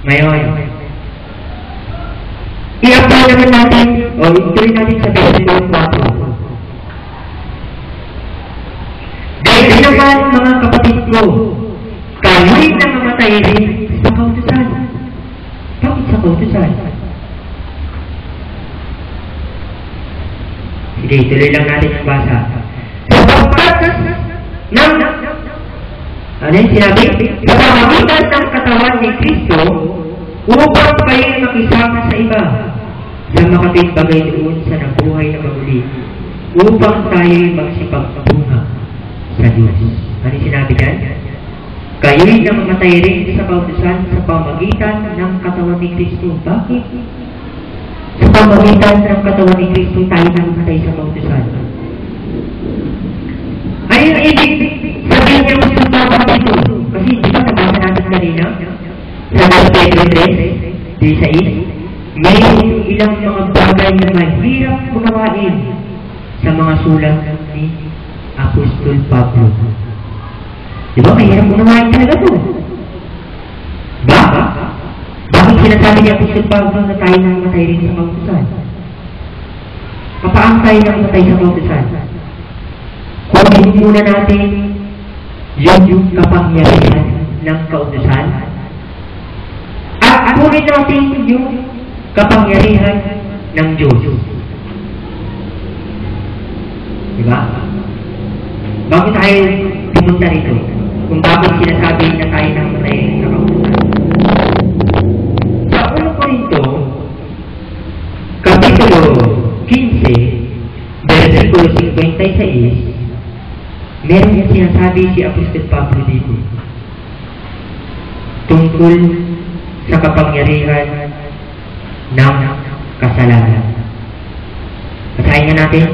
Ngayon, i-apply naman natin o ituloy natin sa versikulo 4. Dahil naman mga kapatid ko, kayo'y namamatay rin sa kautusan. Bakit sa kautusan? Sige, tuloy lang natin yung basa. Sapagkat ng ano yung sinabi? Sa pamamagitan ng katawan ni Kristo, upang kayo'y makisama sa iba sa makapit bagay doon sa nabuhay na maguli, upang tayo'y magsipagpunga sa Diyos. Ano sinabi dyan? Kayo'y namamatay rin sa kautusan sa pamamagitan ng katawan ni Kristo. Bakit? Sa pamamagitan ng katawan ni Kristo tayo namamatay sa kautusan. Ano yung ibig sabihin niya kung sa tawag ito? Kasi di ba nabasa natin kanina? Sa Pedro 3, 16, may ilang mga bagay na mahirap unawain sa mga sulat ni Apostol Pablo. Di ba? Mahirap unawain talaga ito. Bakit sinasabi ni Apostol Pablo na tayo namatay rin sa kautusan? Papaang tayo namatay sa kautusan? Kunin muna natin yung kapangyarihan ng kautusan at kunin natin yung kapangyarihan ng Diyos. Diba? Bakit tayo pumunta rito? Kung bakit sinasabi na tayo namatay sa kautusan? Sa 1 Corinto, Kapitulo 15, versikulo 56, meron yung sinasabi si Apostol Pablo dito tungkol sa kapangyarihan ng kasalanan. Basahin na natin.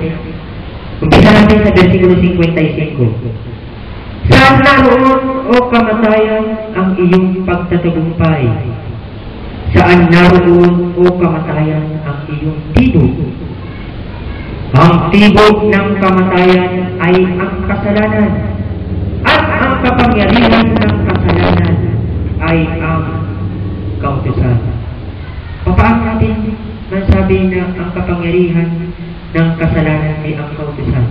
Umpisa natin sa versikulo 55. Saan naroon o kamatayan ang iyong pagtatagumpay? Saan naroon o kamatayan ang iyong tibok? Ang tibok ng kamatayan ay ang kasalanan, at ang kapangyarihan ng kasalanan ay ang kautusan. Papaano natin nasabi na ang kapangyarihan ng kasalanan ay ang kautusan?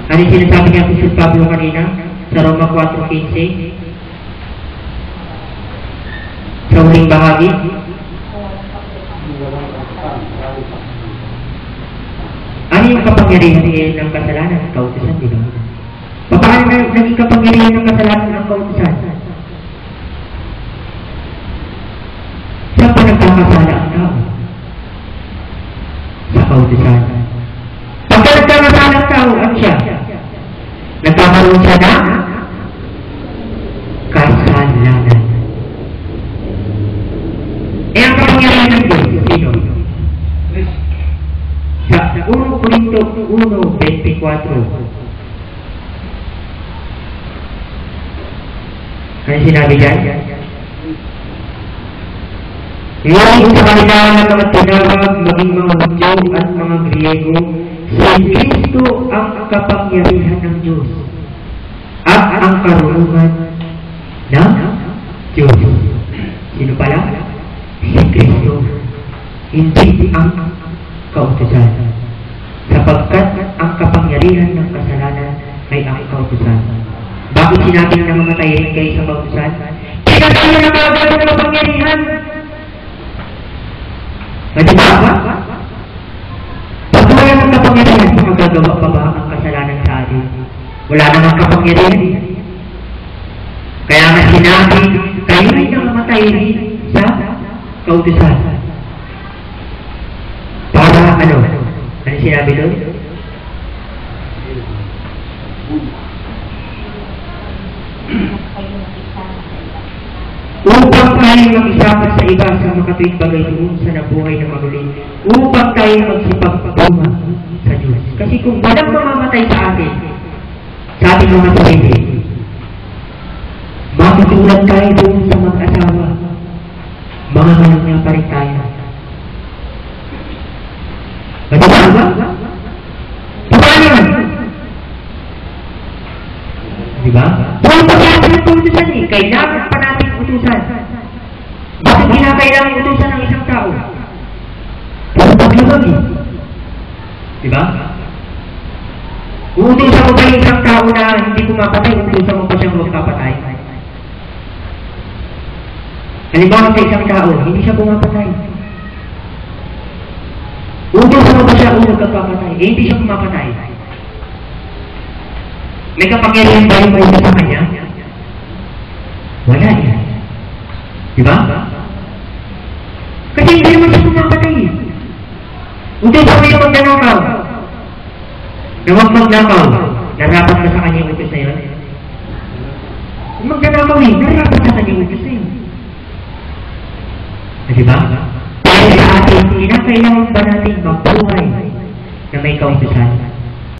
Ano yung sinasabi niya Apostol Pablo kanina sa Roma 4:15? Sa huling bahagi? Ano yung kapangyarihan ng kasalanan? Kautusan, di ba? Paano naging kapangyarihan ng kasalanan ng kautusan? Saan pa nagkakasala ang tao? Sa kautusan. Pagka nagkakasala ang tao, ano siya? Nagkakaroon siya na kasalanan. Ang kapangyarihan ng Diyos, sino? Sa 1 Corinto 1:24. Ano sinabi dyan? Ngayon sa kanila ng mga tinawag, maging mga Hudyo at mga Griego, si Kristo ang kapangyarihan ng Diyos at ang karunungan ng Diyos. Sino pala? Si Kristo. Hindi ang kautusan. Sapagkat ang kapangyarihan ng kasalanan ay ang kautusan. Bakit sinabi na namamatay rin kayo sa kautusan? Kasi na nakagawa ng kapangyarihan. Madiba ba? Pag wala ng kapangyarihan, magagawa pa ba ang kasalanan sa atin? Wala namang kapangyarihan. Kaya nga sinabi, kayo rin namamatay rin sa kautusan. Para ano? Ano sinabi doon? Upang tayo mag-isama sa iba sa makatuwid bagay doon sa nabuhay na maguli. Upang tayo magsipagpunga sa Diyos. Kasi kung walang mamamatay sa atin, sa ating mga sarili, matutulad tayo doon sa mag-asawa. Mga niya pa rin tayo. Madiba ba? Paano yan? Diba? Kung pag-aasa ng kautusan kailangan pa natin Uutusan mo ba yung isang tao na hindi pumapatay, uutusan mo pa siyang huwag papatay? Halimbawa sa isang tao, hindi siya pumapatay. Uutusan mo ba siya huwag papatay? Eh, hindi siya pumapatay. May kapangyarihan ba yung utos sa kanya? Wala yan. Diba? Kasi hindi naman siya pumapatay. Utusan mo yung magnanakaw. Na huwag magnakaw. Narapat ba sa kanya yung utos na yun? Magnanakaw eh. Narapat sa kanya yung utos na yun. Diba? Kaya sa atin, kinakailangan ba natin magbuhay na may kautusan?